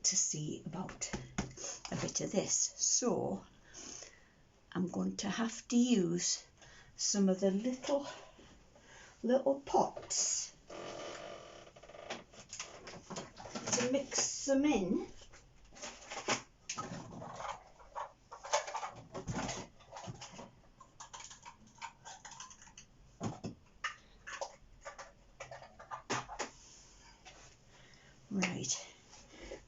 to see about a bit of this. So I'm going to have to use some of the little pots to mix them in. Right,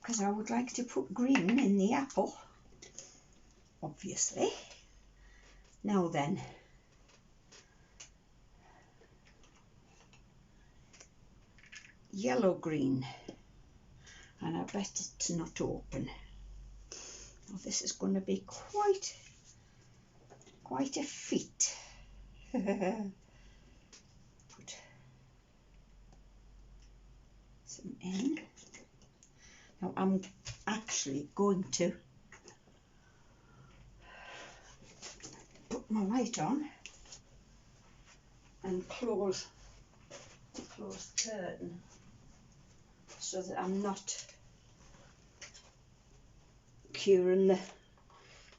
because I would like to put green in the apple, obviously. Now then, yellow green, and I bet it's not open. Well, this is going to be quite a feat. Put some in. Now I'm actually going to put my light on and close the curtain so that I'm not curing the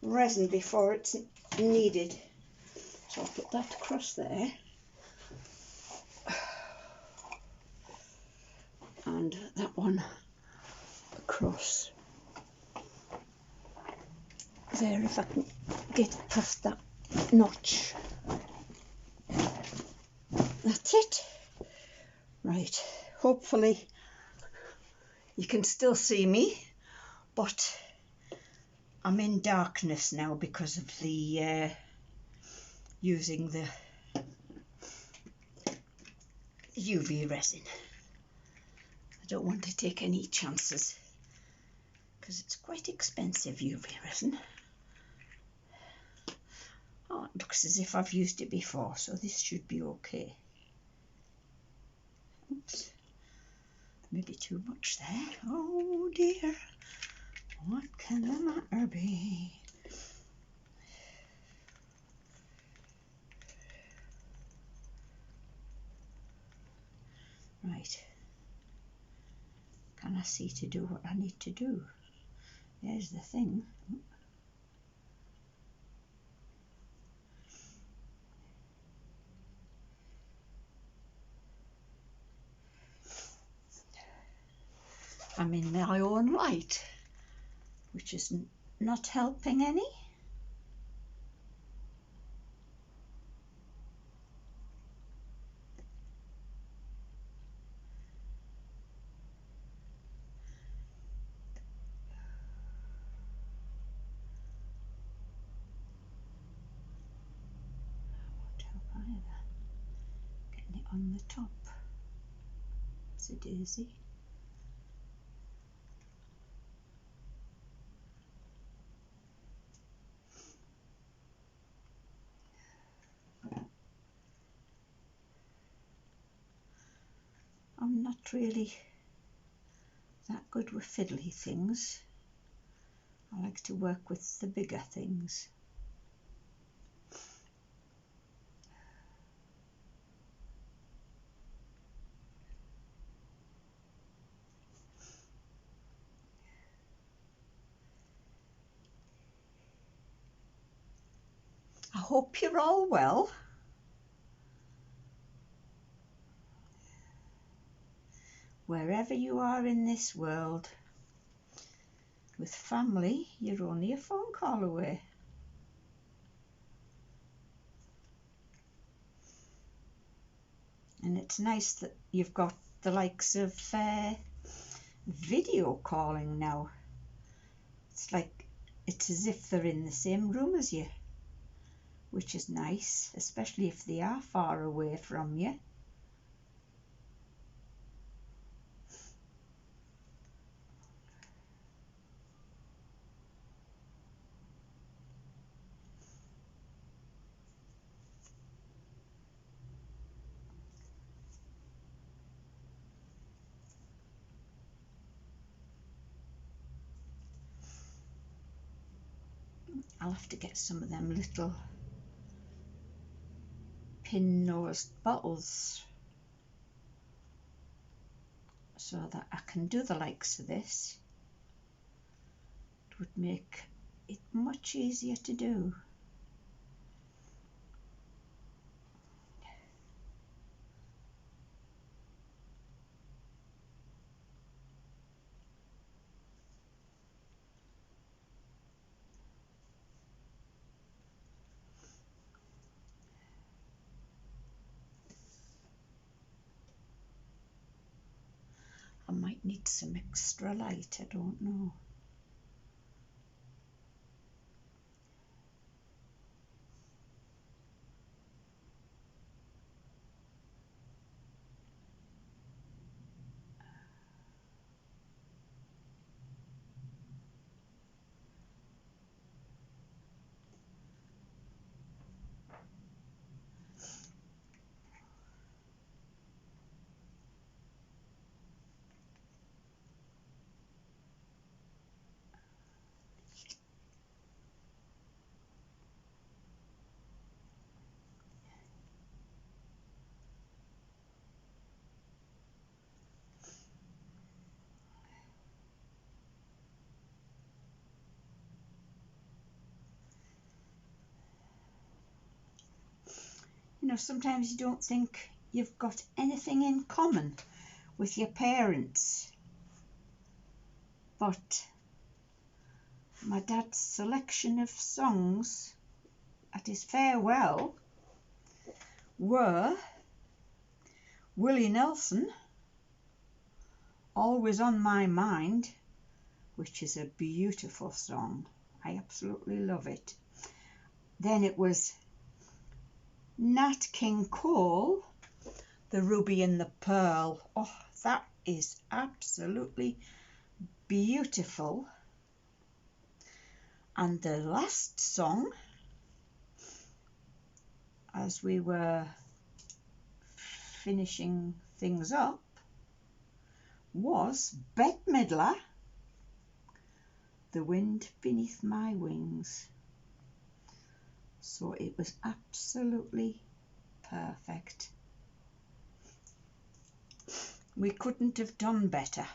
resin before it's needed. So I'll put that across there, and that one across there if I can get past that notch. That's it. Right, hopefully you can still see me, but I'm in darkness now because of the using the UV resin. I don't want to take any chances because it's quite expensive, UV resin. Oh, it looks as if I've used it before, so this should be okay. Oops, maybe too much there. Oh dear, what can the matter be? Right, can I see to do what I need to do? There's the thing. I'm in my own light, which is not helping any. Won't help either. Getting it on the top. It's a daisy. I'm not really that good with fiddly things. I like to work with the bigger things. I hope you're all well. Wherever you are in this world, with family, you're only a phone call away. And it's nice that you've got the likes of video calling now. It's like, it's as if they're in the same room as you, which is nice, especially if they are far away from you. I'll have to get some of them little pin-nosed bottles so that I can do the likes of this. would make it much easier to do. I might need some extra light, I don't know. You know, sometimes you don't think you've got anything in common with your parents, but my dad's selection of songs at his farewell were Willie Nelson, Always on My Mind, which is a beautiful song. I absolutely love it. Then it was Nat King Cole, The Ruby and the Pearl. Oh, that is absolutely beautiful. And the last song, as we were finishing things up, was Bette Midler, The Wind Beneath My Wings. So it was absolutely perfect. We couldn't have done better.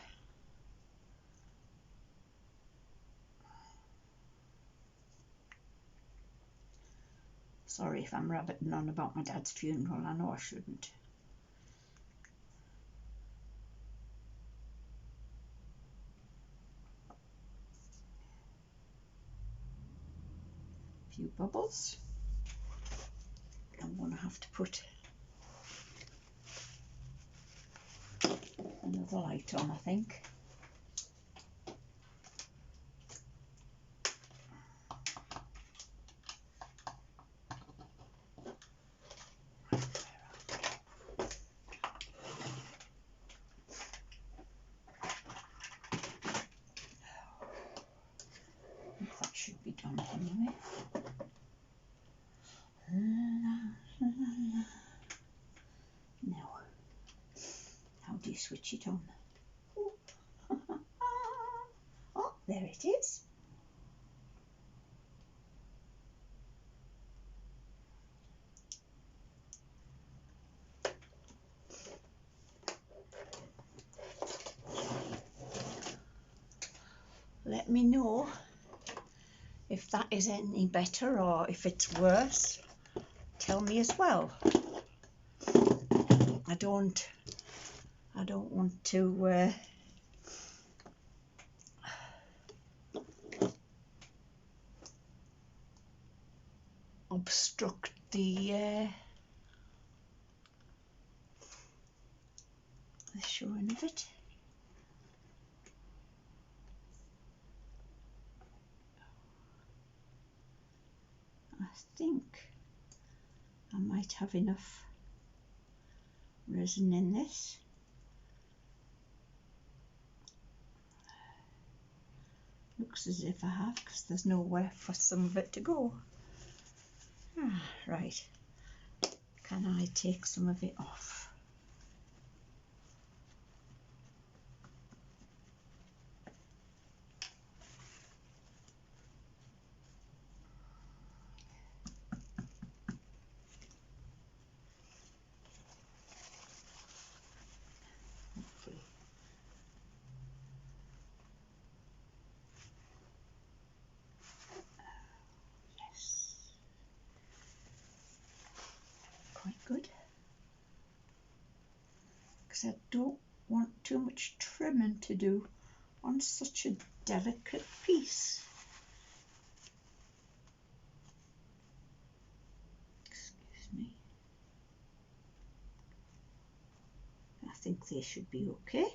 Sorry if I'm rabbiting on about my dad's funeral, I know I shouldn't. A few bubbles. I'm going to have to put another light on, I think. That should be done anyway. Now, how do you switch it on? Oh, there it is. Let me know if that is any better or if it's worse. Tell me as well. I don't want to obstruct the showing of it. I think I might have enough resin in this. Looks as if I have, because there's nowhere for some of it to go. Right, can I take some of it off? good, because I don't want too much trimming to do on such a delicate piece. Excuse me. I think they should be okay.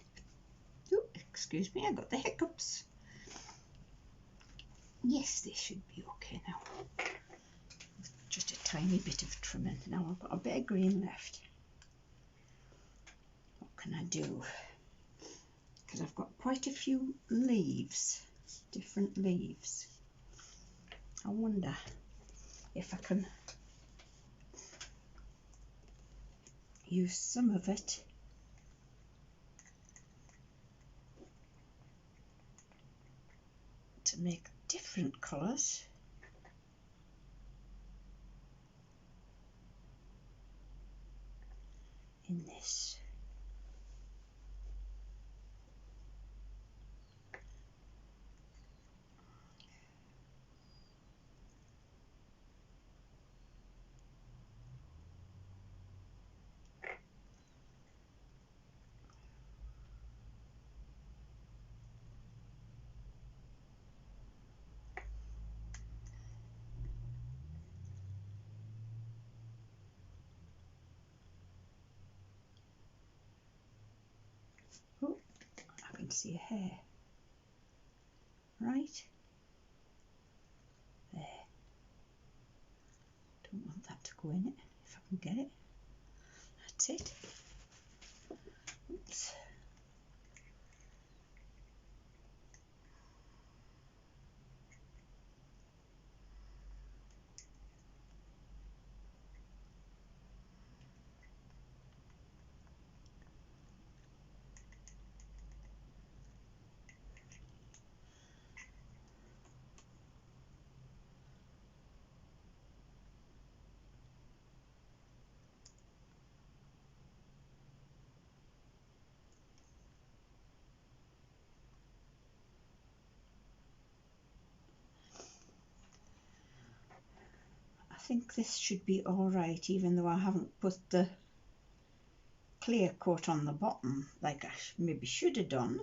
Oh, excuse me, I got the hiccups. Yes, they should be okay now. Just a tiny bit of trimming. Now I've got a bit of green left. What can I do? Because I've got quite a few leaves, different leaves. I wonder if I can use some of it to make different colours. In this. Oh, I can see a hair. Right there. Don't want that to go in it if I can get it. That's it. Oops. I think this should be all right, even though I haven't put the clear coat on the bottom like I maybe should have done.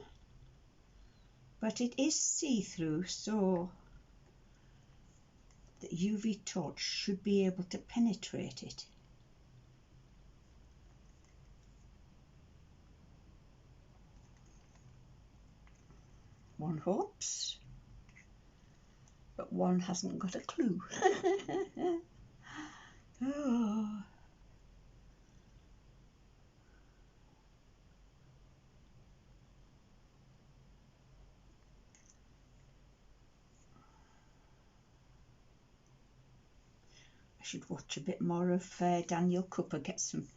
But it is see-through, so the UV torch should be able to penetrate it. One hopes, but one hasn't got a clue. Oh. I should watch a bit more of Daniel Cooper, get some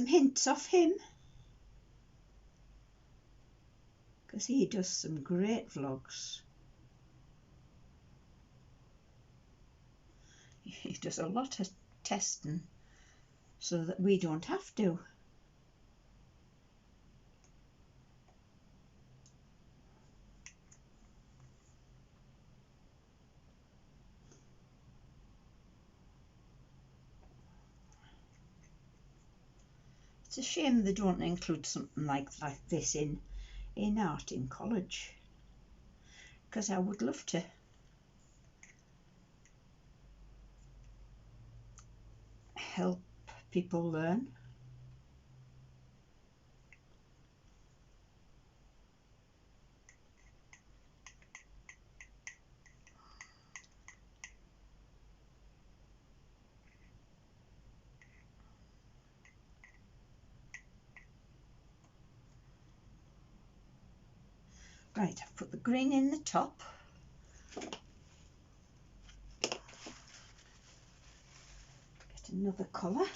hints off him, because he does some great vlogs. He does a lot of testing so that we don't have to. It's a shame they don't include something like this in art in college, because I would love to help people learn. Right, I've put the green in the top. Get another colour.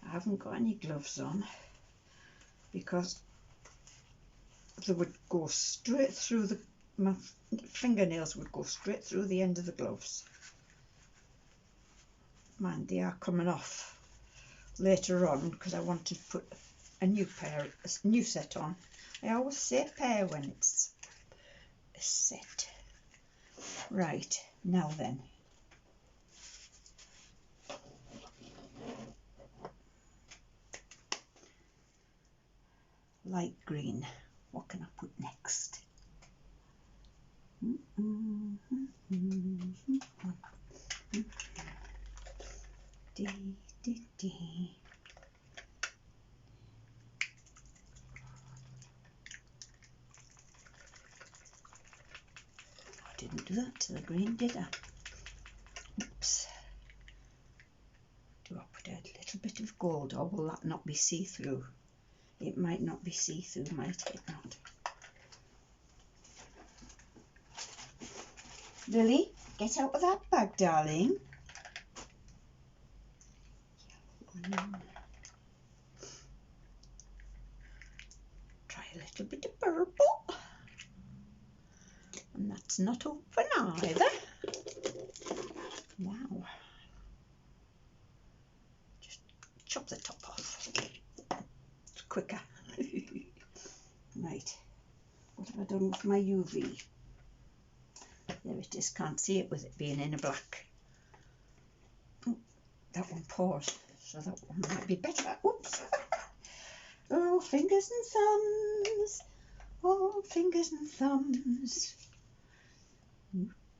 I haven't got any gloves on because they would go straight through my fingernails would go straight through the end of the gloves. Mind, they are coming off later on because I want to put a new set on. I always say pair when it's a set. Right, now then. Light green. What can I put next? I didn't do that to the green, did I? Oops. Do I put a little bit of gold, or will that not be see-through? It might not be see-through, might it not? Lily, get out of that bag, darling. Try a little bit of purple. And that's not open either. Wow. Just chop the top off. It's quicker. Right. What have I done with my UV? There it is. Can't see it with it being in a black. Oh, that one paused, so that one might be better. Oops. Oh, fingers and thumbs. Oh, fingers and thumbs.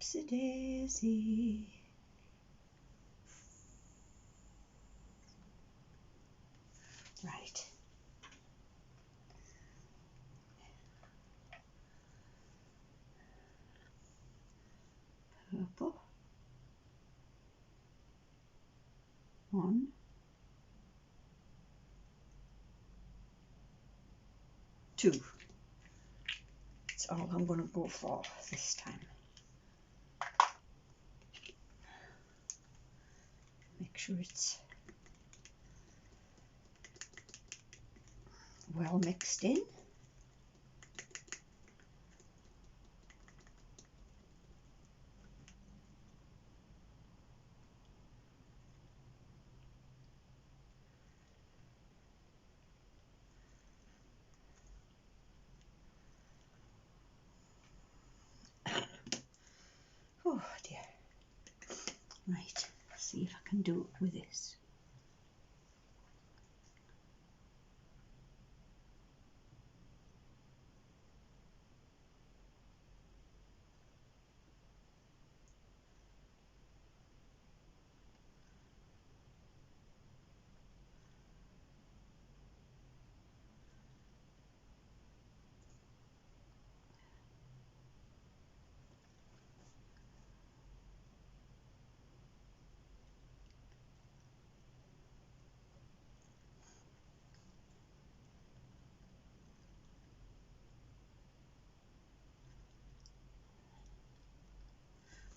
Oopsie-daisy. Right. Purple. 1, 2. That's all I'm going to go for this time. Make sure it's well mixed in. Oh dear. Right, see if I can do it with this.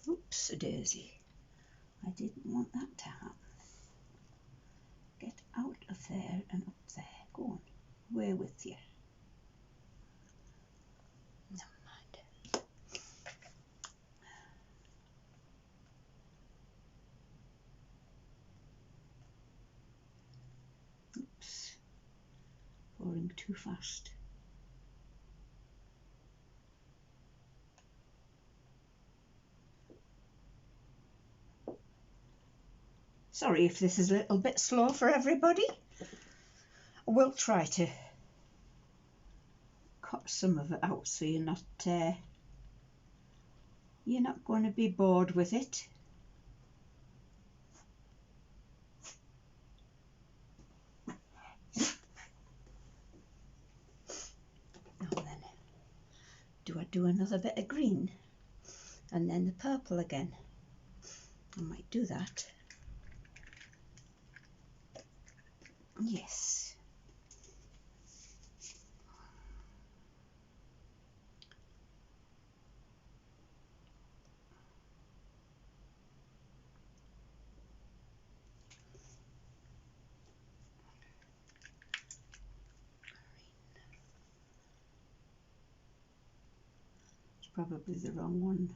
Oops-a-daisy. I didn't want that to happen. Get out of there and up there. Go on. Away with you. Never mind. Oops. Pouring too fast. Sorry if this is a little bit slow for everybody. I will try to cut some of it out so you're not going to be bored with it. Now then, do I do another bit of green and then the purple again? I might do that. Yes. It's probably the wrong one.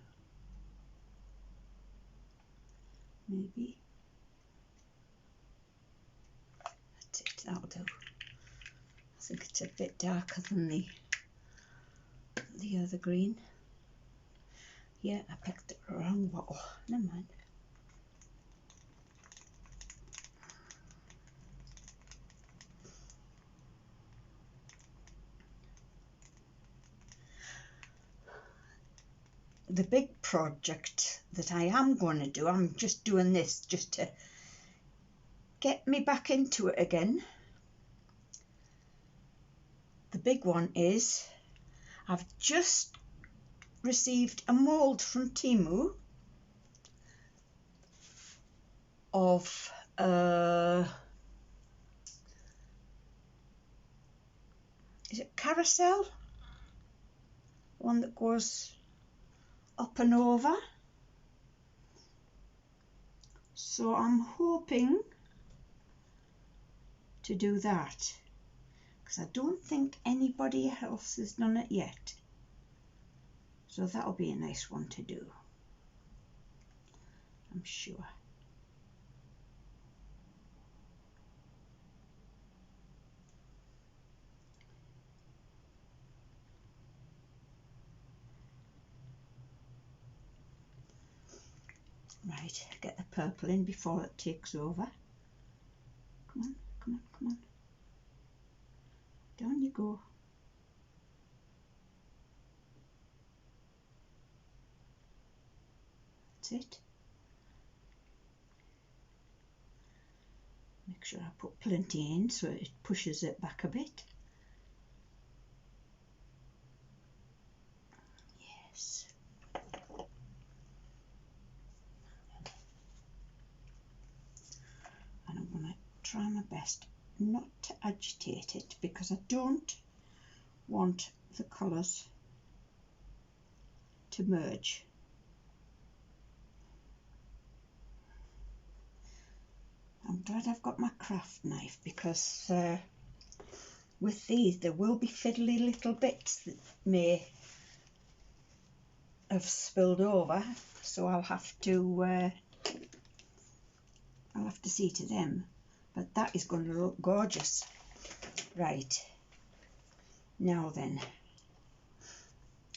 Maybe. think it's a bit darker than the other green. Yeah, I picked the wrong bottle. Never mind. The big project that I am going to do, I'm just doing this just to get me back into it again. The big one is I've just received a mould from Temu of is it carousel? One that goes up and over. So I'm hoping to do that because I don't think anybody else has done it yet. So that'll be a nice one to do, I'm sure. Right, get the purple in before it takes over. Come on, come on, come on. Down you go. That's it. Make sure I put plenty in so it pushes it back a bit. Yes. And I'm going to try my best not to agitate it because I don't want the colours to merge. I'm glad I've got my craft knife because with these there will be fiddly little bits that may have spilled over, so I'll have to see to them. But that is going to look gorgeous. Right, now then,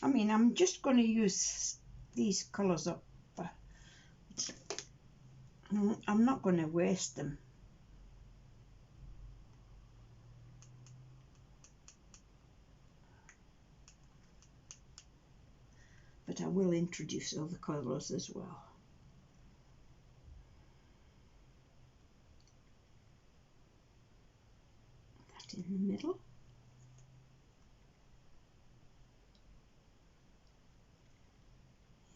I mean, I'm just going to use these colours up. I'm not going to waste them. But I will introduce other colours as well. That in the middle.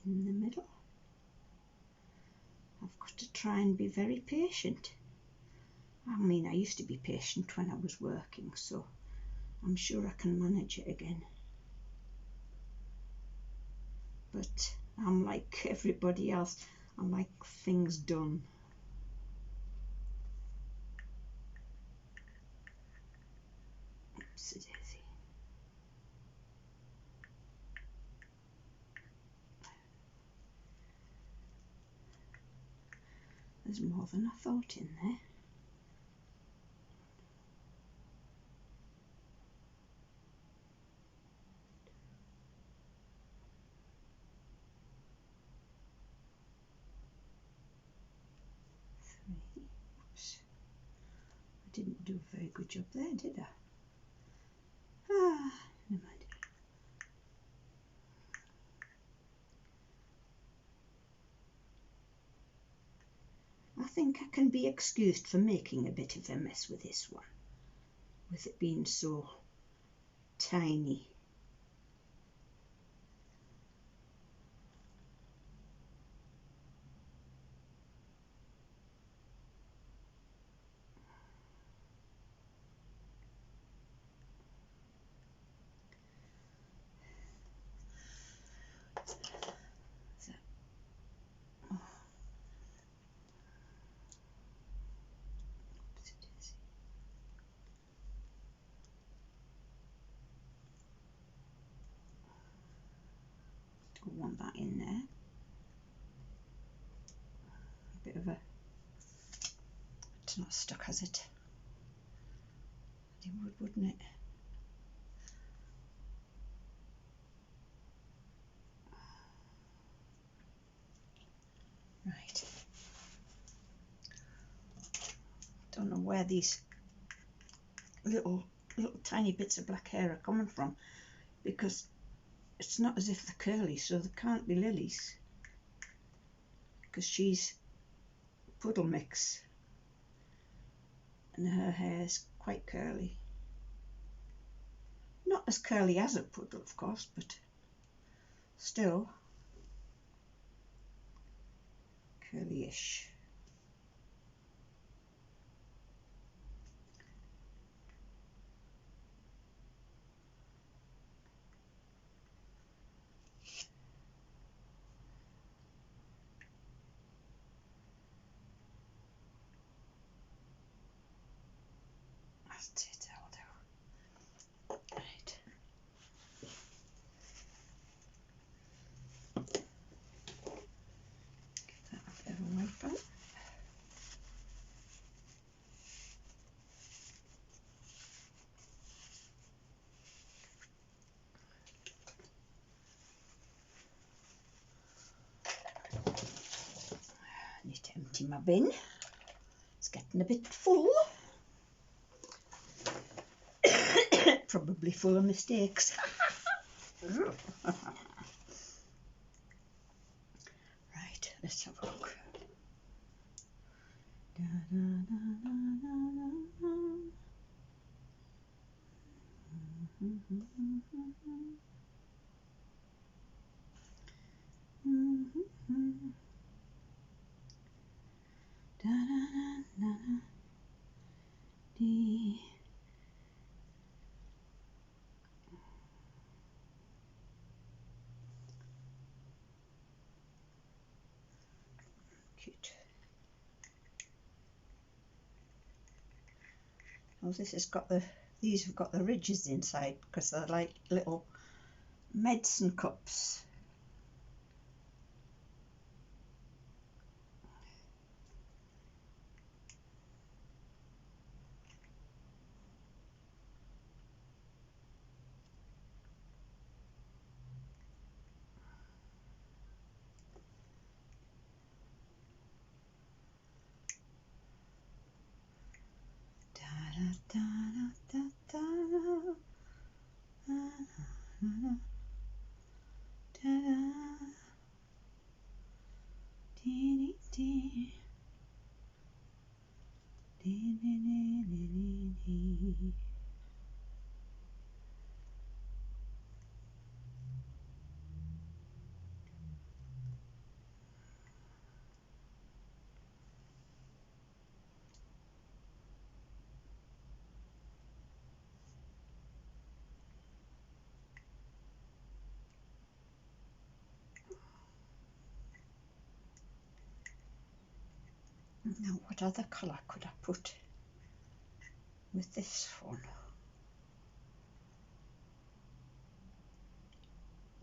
In the middle. I've got to try and be very patient. I mean, I used to be patient when I was working, so I'm sure I can manage it again. But I'm like everybody else, I like things done. Oopsie daisy. There's more than I thought in there. Oops. I didn't do a very good job there, did I? Ah, never mind. I think I can be excused for making a bit of a mess with this one, with it being so tiny. Don't want that in there. A bit of a, it's not stuck, has it? It would, wouldn't it? don't know where these little tiny bits of black hair are coming from, because it's not as if they're curly, so they can't be Lily's, because she's puddle mix and her hair's quite curly. Not as curly as a puddle, of course, but still curly-ish. That's it, that'll do. Right. Give that a bit of a wipe out. I need to empty my bin. It's getting a bit full. Probably full of mistakes. Right, let's have a look. Da, da, da, da, da, da. Da, da, da, da, da. Dee. Cute. Oh, this has got these have got the ridges inside because they're like little medicine cups. Da, da, da, da, da. Dee, dee, dee. Dee, dee, dee, dee, dee. Now, what other colour could I put with this one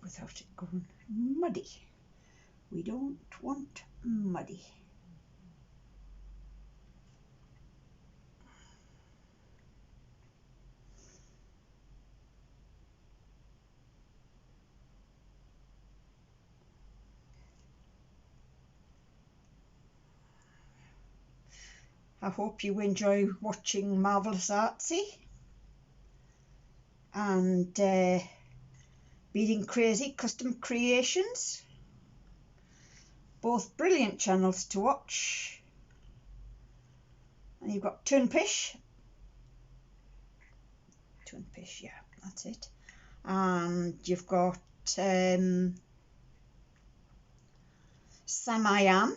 without it going muddy? We don't want muddy. I hope you enjoy watching Marvellous Artsy and Beating Crazy Custom Creations. Both brilliant channels to watch. And you've got Tunpish, yeah, that's it. And you've got Sam I Am.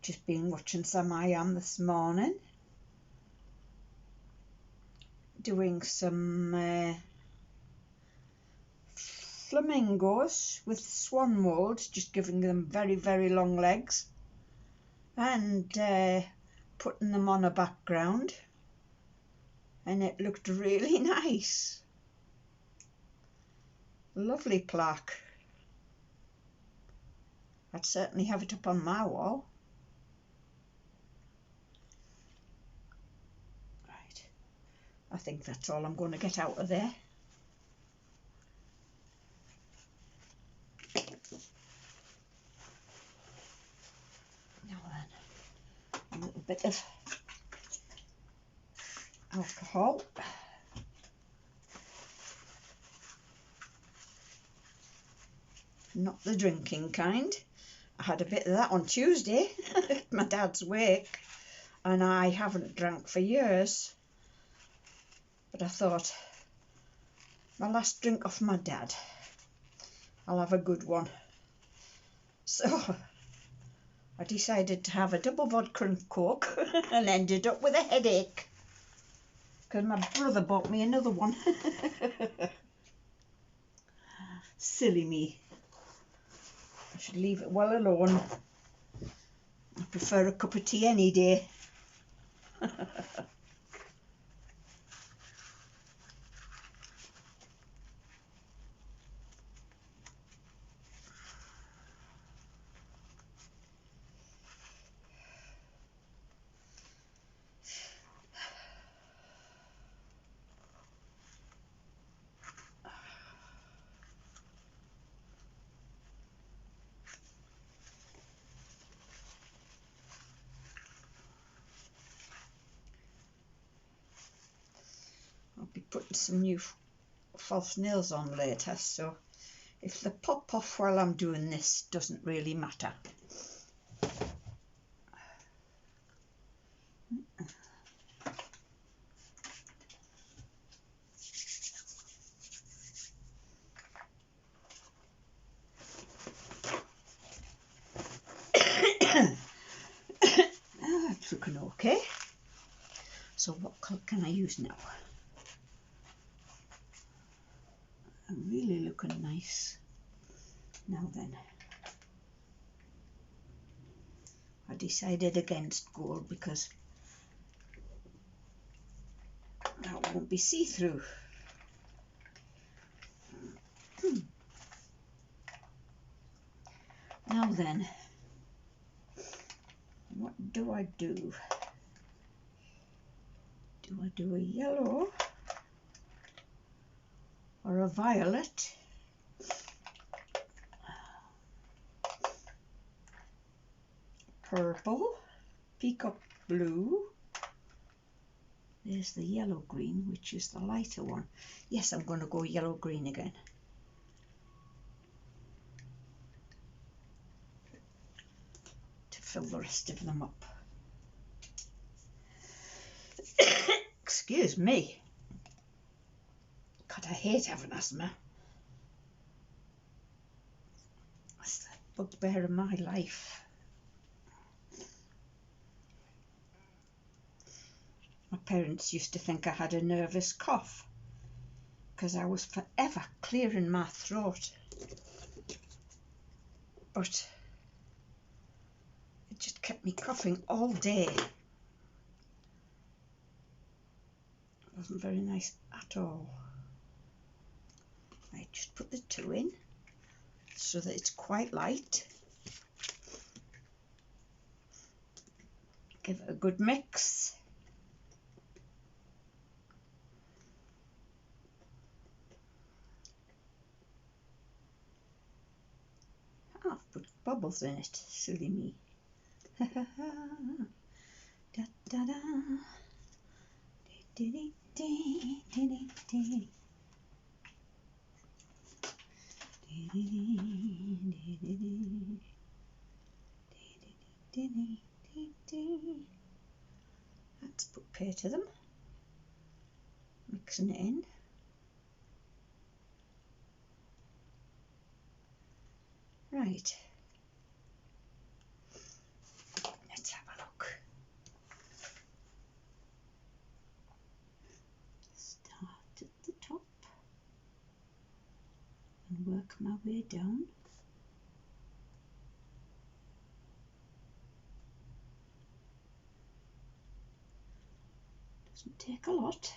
Just been watching Sam I Am this morning, doing some flamingos with swan molds, just giving them very, very long legs and putting them on a background, and it looked really nice. Lovely plaque. I'd certainly have it up on my wall. Right, I think that's all I'm going to get out of there. bit of alcohol. Not the drinking kind. I had a bit of that on Tuesday at my dad's wake, and I haven't drank for years. But I thought, my last drink off my dad, I'll have a good one. So I decided to have a double vodka and coke and ended up with a headache because my brother bought me another one. Silly me. I should leave it well alone. I prefer a cup of tea any day. I'll be putting some new false nails on later, so if they pop off while I'm doing this, doesn't really matter. It's looking okay. So what colour can I use now? I'm really looking nice. Now then, I decided against gold because that won't be see-through. Now then, what do I do? Do I do a yellow or a violet? Purple, peacock blue. There's the yellow green, which is the lighter one. Yes, I'm going to go yellow green again. To fill the rest of them up. Excuse me. God, I hate having asthma. That's the bugbear of my life. My parents used to think I had a nervous cough because I was forever clearing my throat. But it just kept me coughing all day. It wasn't very nice at all. I just put the 2 in so that it's quite light. Give it a good mix. I've put bubbles in it, silly me. Da, da, da. Dee, dee, dee, dee, dee. Let's put pay to them. Mixing it in. Right. Let's have a look. Start at the top and work my way down. Doesn't take a lot.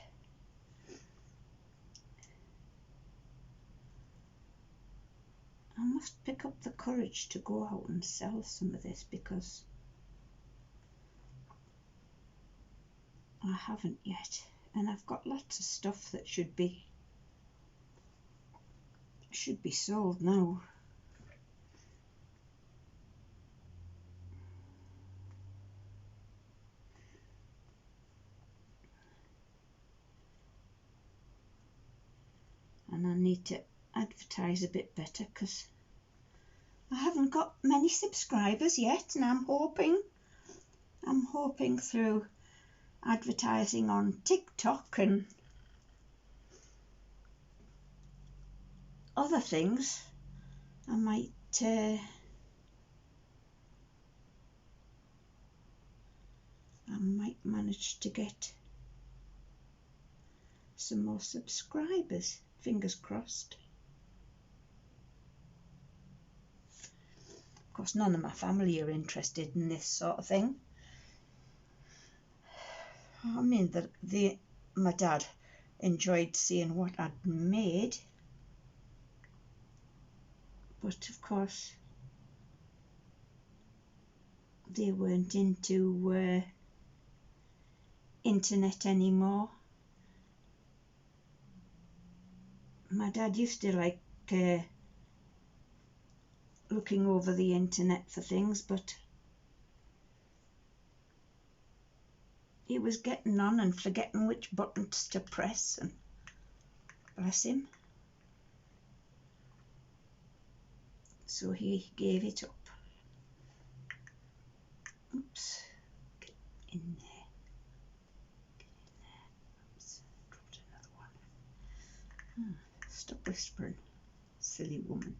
I must pick up the courage to go out and sell some of this because I haven't yet, and I've got lots of stuff that should be sold now. need to advertise a bit better because I haven't got many subscribers yet, and I'm hoping through advertising on TikTok and other things I might manage to get some more subscribers, fingers crossed. Of course, none of my family are interested in this sort of thing. I mean, my dad enjoyed seeing what I'd made, but of course they weren't into internet anymore. My dad used to like looking over the internet for things, but he was getting on and forgetting which buttons to press, and bless him. So he gave it up. Oops, get in there. Oops, dropped another one. Stop whispering, silly woman.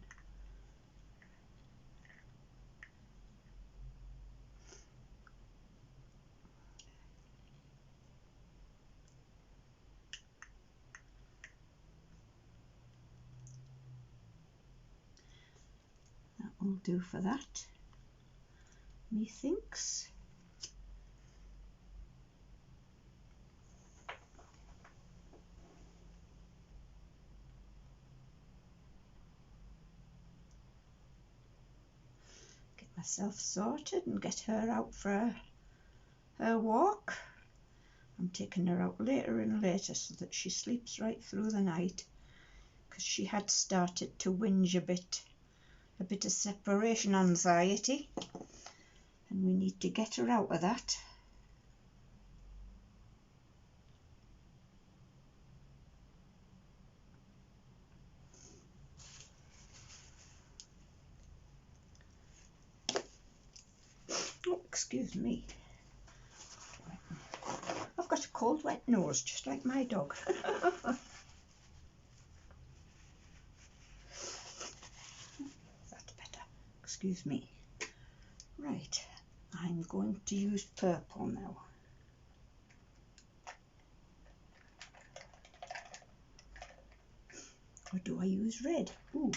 That will do for that, methinks. Get myself sorted and get her out for her walk. I'm taking her out later and later so that she sleeps right through the night, because she had started to whinge a bit of separation anxiety, and we need to get her out of that. Oh, excuse me. I've got a cold, wet nose, just like my dog. That's better. Excuse me. Right, I'm going to use purple now. Or do I use red? Ooh,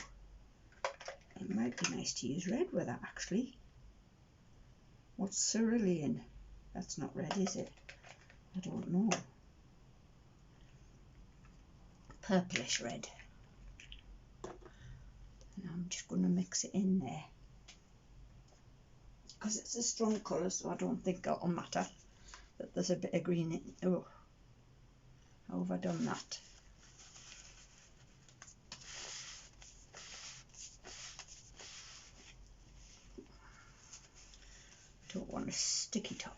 it might be nice to use red with that, actually. What's cerulean? That's not red, is it? I don't know. Purplish red. And I'm just going to mix it in there, because it's a strong colour, so I don't think it'll matter that there's a bit of green in it. Oh, how have I done that? Don't want to stick it up.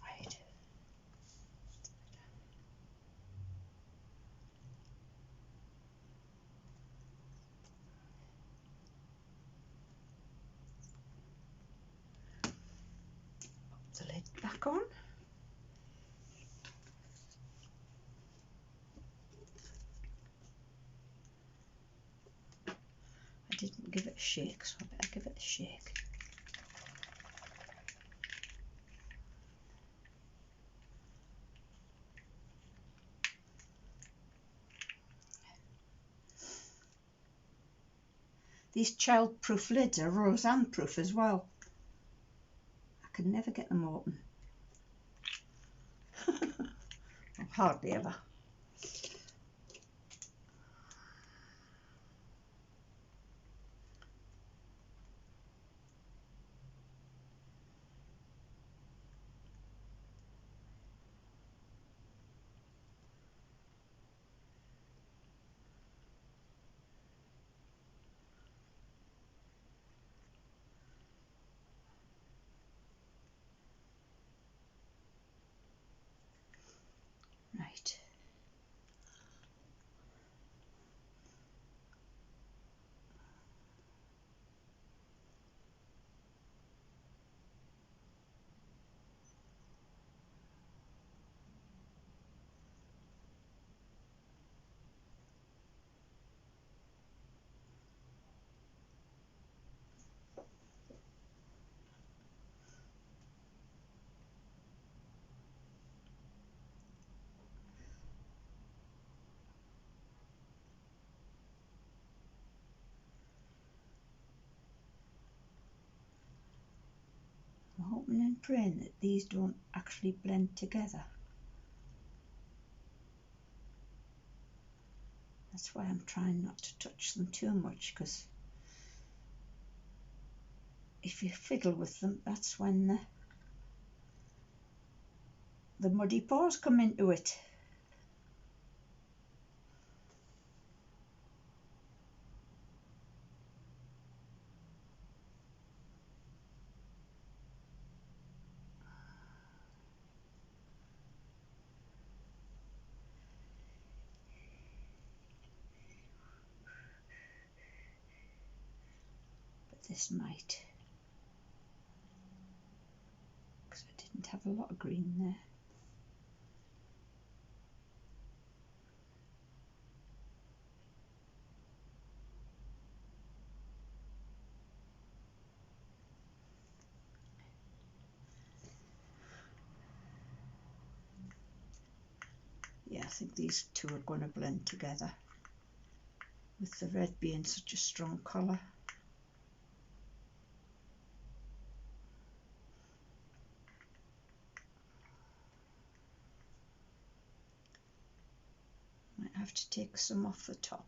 Right. Put the lid back on. I didn't give it a shake, so I better give it a shake. These child-proof lids are Roseanne-proof as well. I can never get them open. Well, hardly ever. hoping and praying that these don't actually blend together. That's why I'm trying not to touch them too much, because if you fiddle with them, that's when the muddy paws come into it. But this might, because I didn't have a lot of green there. Yeah, I think these two are going to blend together, with the red being such a strong colour. Might have to take some off the top.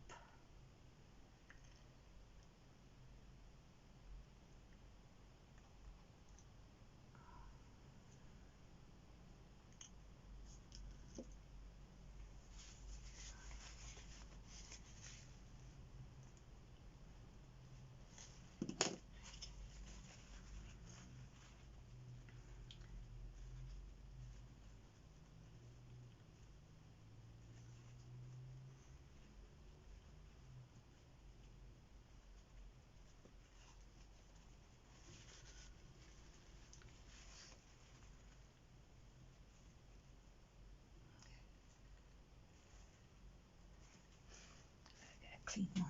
Clean one.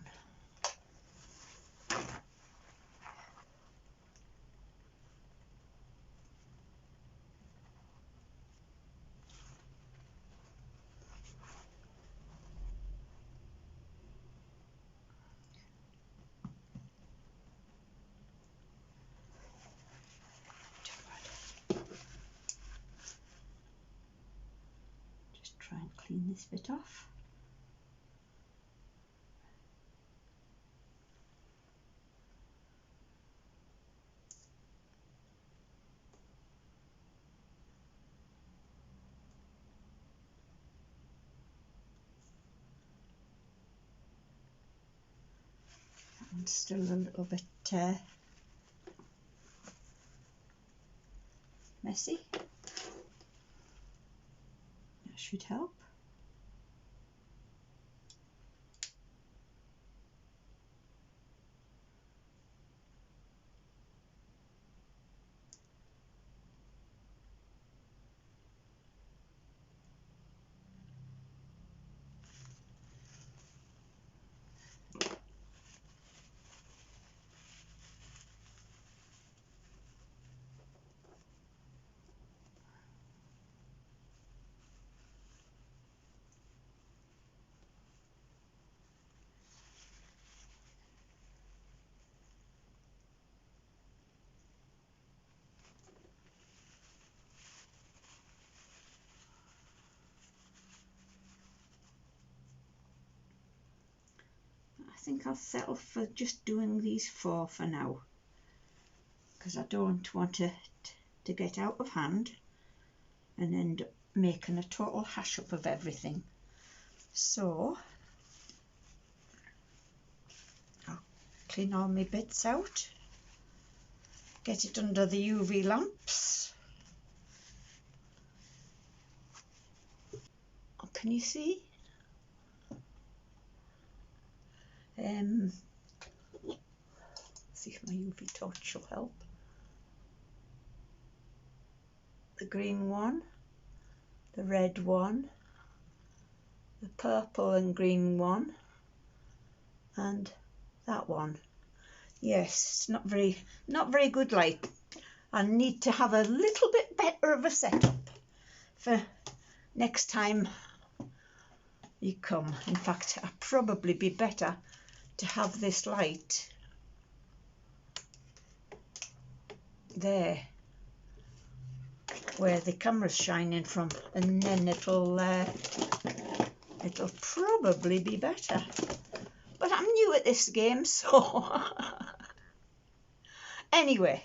Just try and clean this bit off. And still a little bit messy. That should help. I think I'll settle for just doing these four for now, because I don't want it to get out of hand and end up making a total hash up of everything. So I'll clean all my bits out, get it under the UV lamps. Oh, can you see? See if my UV torch will help. The green one, the red one, the purple and green one, and that one. Yes, it's not very good light. I need to have a little bit better of a setup for next time you come. In fact, I'd probably be better to have this light there where the camera's shining from, and then it'll probably be better. But I'm new at this game, so anyway,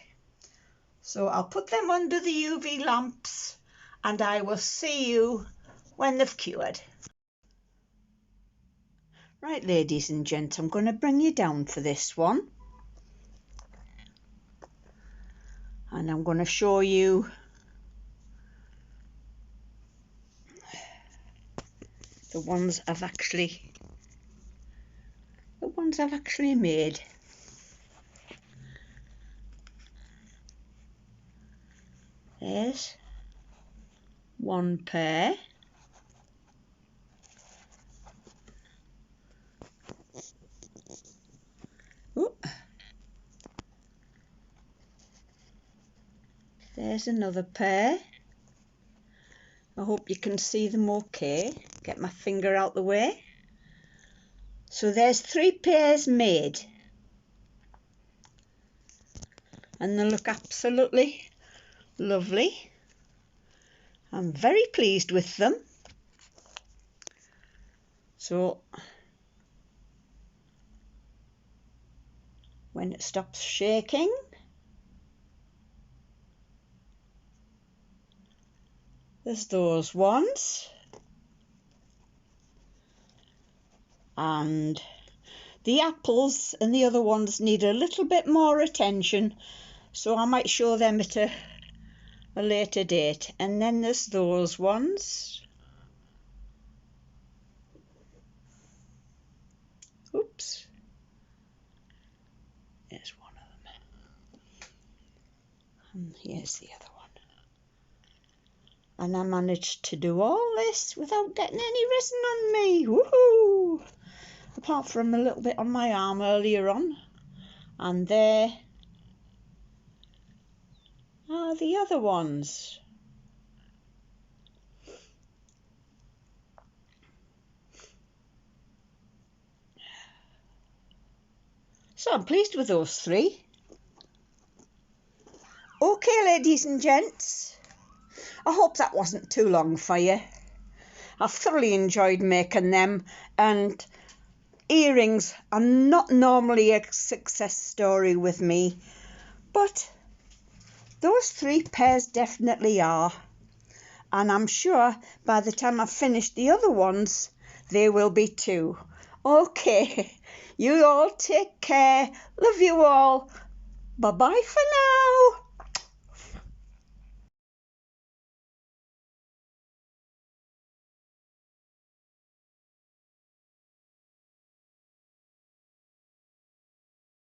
so I'll put them under the UV lamps and I will see you when they've cured. Right, ladies and gents, I'm going to bring you down for this one. And I'm going to show you the ones I've actually made. There's one pair. Oh. There's another pair. I hope you can see them okay. Get my finger out the way. So there's 3 pairs made. And they look absolutely lovely. I'm very pleased with them. So when it stops shaking, there's those ones. And the apples and the other ones need a little bit more attention, so I might show them at a later date. And then there's those ones. Oops. There's one of them. And here's the other one. And I managed to do all this without getting any resin on me. Woohoo! Apart from a little bit on my arm earlier on. And there are the other ones. So I'm pleased with those 3. Okay, ladies and gents, I hope that wasn't too long for you. I've thoroughly enjoyed making them, and earrings are not normally a success story with me, but those 3 pairs definitely are. And I'm sure by the time I've finished the other ones, they will be too. Okay, you all take care. Love you all. Bye-bye for now.